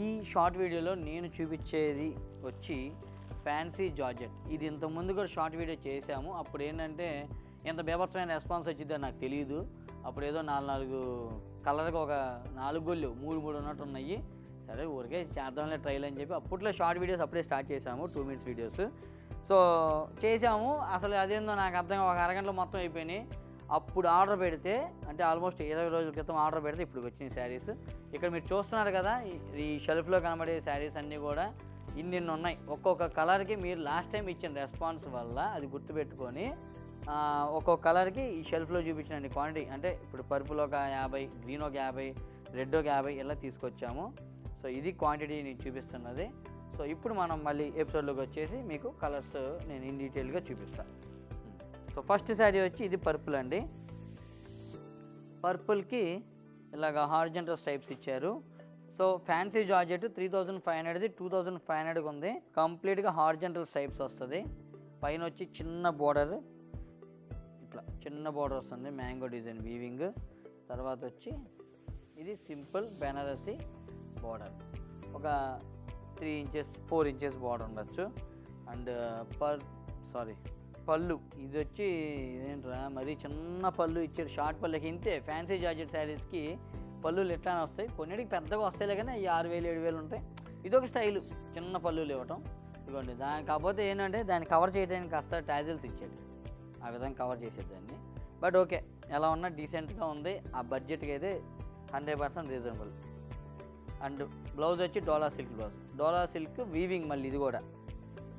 ఈ షార్ట్ వీడియోలో నేను చూపించేది వచ్చి ఫ్యాన్సీ జార్జెట్. ఇది ఇంతకుముందు కూడా షార్ట్ వీడియో చేశాము. అప్పుడు ఏంటంటే ఎంత బీభత్సమైన రెస్పాన్స్ వచ్చిందో నాకు తెలియదు. అప్పుడు ఏదో 4 కలర్గా ఒక 4 గొల్లు 3 ఉన్నట్టు ఉన్నాయి. సరే ఊరికే చేద్దాంలే ట్రైల్ అని చెప్పి అప్పట్లో షార్ట్ వీడియోస్ అప్పుడే స్టార్ట్ చేసాము, 2 minutes వీడియోస్. సో చేసాము. అసలు అదేందో నాకు అర్థం ఒక అరగంటలో మొత్తం అయిపోయినాయి. అప్పుడు ఆర్డర్ పెడితే అంటే ఆల్మోస్ట్ 20 రోజుల క్రితం ఆర్డర్ పెడితే ఇప్పుడు వచ్చిన శారీస్. ఇక్కడ మీరు చూస్తున్నారు కదా, ఈ షెల్ఫ్లో కనబడే శారీస్ అన్నీ కూడా ఇన్ని ఉన్నాయి. ఒక్కొక్క కలర్కి మీరు లాస్ట్ టైం ఇచ్చిన రెస్పాన్స్ వల్ల అది గుర్తుపెట్టుకొని ఒక్కొక్క కలర్కి ఈ షెల్ఫ్లో చూపించిన క్వాంటిటీ అంటే ఇప్పుడు పర్పుల్ ఒక 50, గ్రీన్ ఒక 50, రెడ్ ఒక 50 ఇలా తీసుకొచ్చాము. సో ఇది క్వాంటిటీ నేను చూపిస్తున్నది. సో ఇప్పుడు మనం మళ్ళీ ఎపిసోడ్లోకి వచ్చేసి మీకు కలర్స్ నేను ఇన్ డీటెయిల్గా చూపిస్తాను. సో ఫస్ట్ శారీ వచ్చి ఇది పర్పుల్ అండి. పర్పుల్కి ఇలాగ హారిజంటల్ స్ట్రైప్స్ ఇచ్చారు. సో ఫ్యాన్సీ జార్జెట్ 3500ది 2500కి ఉంది. కంప్లీట్గా హారిజంటల్ స్ట్రైప్స్ వస్తుంది. పైన వచ్చి చిన్న బోర్డర్, ఇట్లా చిన్న బోర్డర్ వస్తుంది, మ్యాంగో డిజైన్ వీవింగ్. తర్వాత వచ్చి ఇది సింపుల్ బెనారసీ బోర్డర్, ఒక 3 inches 4 inches బోర్డర్ ఉండొచ్చు. అండ్ పళ్ళు ఇది వచ్చి ఏంట్రా మరీ చిన్న పళ్ళు ఇచ్చారు, షార్ట్ పళ్ళకి. ఇంతే ఫ్యాన్సీ జార్జెట్ శారీస్కి పళ్ళులు ఎట్లానే వస్తాయి, కొన్నిటికి పెద్దగా వస్తాయిలే కానీ 6000 7000 ఉంటాయి. ఇదొక స్టైలు, చిన్న పళ్ళులు ఇవ్వటం. ఇదిగోండి కాకపోతే ఏంటంటే దాన్ని కవర్ చేయడానికి కాస్త టాజిల్స్ ఇచ్చాడు, ఆ విధంగా కవర్ చేసేదాన్ని. బట్ ఓకే, ఎలా ఉన్నా డీసెంట్గా ఉంది. ఆ బడ్జెట్కి అయితే 100% రీజనబుల్. అండ్ బ్లౌజ్ వచ్చి డోలా సిల్క్ బ్లౌజ్, డోలా సిల్క్ వీవింగ్. మళ్ళీ ఇది కూడా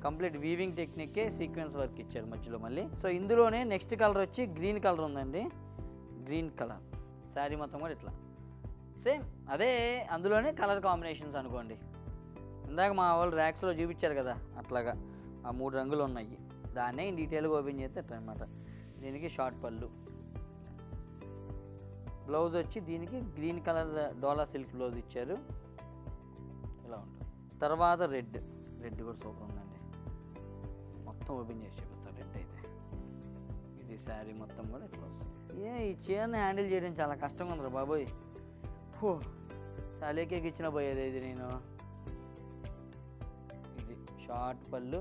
కంప్లీట్ వీవింగ్ టెక్నిక్కే సీక్వెన్స్ వర్క్ ఇచ్చారు మధ్యలో మళ్ళీ. సో ఇందులోనే నెక్స్ట్ కలర్ వచ్చి గ్రీన్ కలర్ ఉందండి. గ్రీన్ కలర్ శారీ మొత్తం కూడా ఇట్లా సేమ్ అదే, అందులోనే కలర్ కాంబినేషన్స్ అనుకోండి. ఇందాక మా వాళ్ళు ర్యాక్స్లో చూపించారు కదా, అట్లాగా ఆ 3 రంగులు ఉన్నాయి. దాన్నే డీటెయిల్గా ఓపెన్ చేస్తే అట్లా అనమాట. దీనికి షార్ట్ పళ్ళు, బ్లౌజ్ వచ్చి దీనికి గ్రీన్ కలర్ డోలా సిల్క్ బ్లౌజ్ ఇచ్చారు, ఇలా ఉంటుంది. తర్వాత రెడ్ కూడా సూపర్ ఉందండి. మొత్తం ఓపెన్ చేసి చూపిస్తారు. రెడ్ అయితే ఇది శారీ మొత్తం కూడా ఇట్లా వస్తుంది. ఈ చీరని హ్యాండిల్ చేయడం చాలా కష్టంగా ఉంది బాబోయ్. శాలీకేకి ఇచ్చిన పోయేది ఇది నేను. ఇది షార్ట్ పళ్ళు,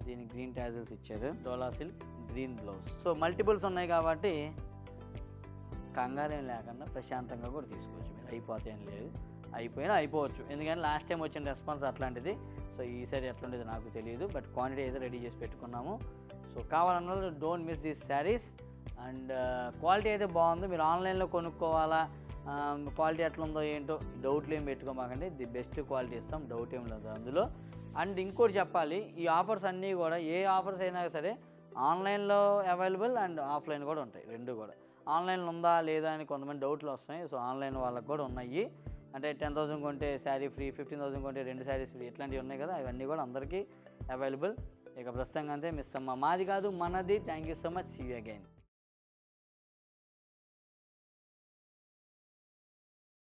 దీనికి గ్రీన్ టాజిల్స్ ఇచ్చారు, Dola silk green blouse. So multiples ఉన్నాయి కాబట్టి కంగారేం లేకుండా ప్రశాంతంగా కూడా తీసుకోవచ్చు మీరు. అయిపోతాయని లేదు, అయిపోయినా అయిపోవచ్చు. ఎందుకంటే లాస్ట్ టైం వచ్చిన రెస్పాన్స్ అట్లాంటిది. సో ఈసారి ఎట్లుండేది నాకు తెలియదు, బట్ క్వాంటిటీ అయితే రెడీ చేసి పెట్టుకున్నాము. సో కావాలన్న వాళ్ళు don't miss these saris. And quality అయితే బాగుంది. మీరు ఆన్లైన్లో కొనుక్కోవాలా, క్వాలిటీ ఎట్లుందో ఏంటో డౌట్లు ఏం పెట్టుకోమాకండి. ది బెస్ట్ క్వాలిటీ ఇస్తాం, డౌట్ ఏం లేదు అందులో. అండ్ ఇంకోటి చెప్పాలి, ఈ ఆఫర్స్ అన్నీ కూడా ఏ ఆఫర్స్ అయినా సరే ఆన్లైన్లో అవైలబుల్ అండ్ ఆఫ్లైన్ కూడా ఉంటాయి, రెండు కూడా. ఆన్లైన్లో ఉందా లేదా అని కొంతమంది డౌట్లు వస్తున్నాయి. సో ఆన్లైన్ వాళ్ళకి కూడా ఉన్నాయి. అంటే 10,000 కొంటే శారీ ఫ్రీ, 15,000 కొంటే 2 శారీస్ ఫ్రీ, ఇట్లాంటివి ఉన్నాయి కదా, అవన్నీ కూడా అందరికీ అవైలబుల్. ఇక ప్రస్తుతంగా అంతే. మిస్ అమ్మ మాది కాదు మనది. Thank you so much. See you again.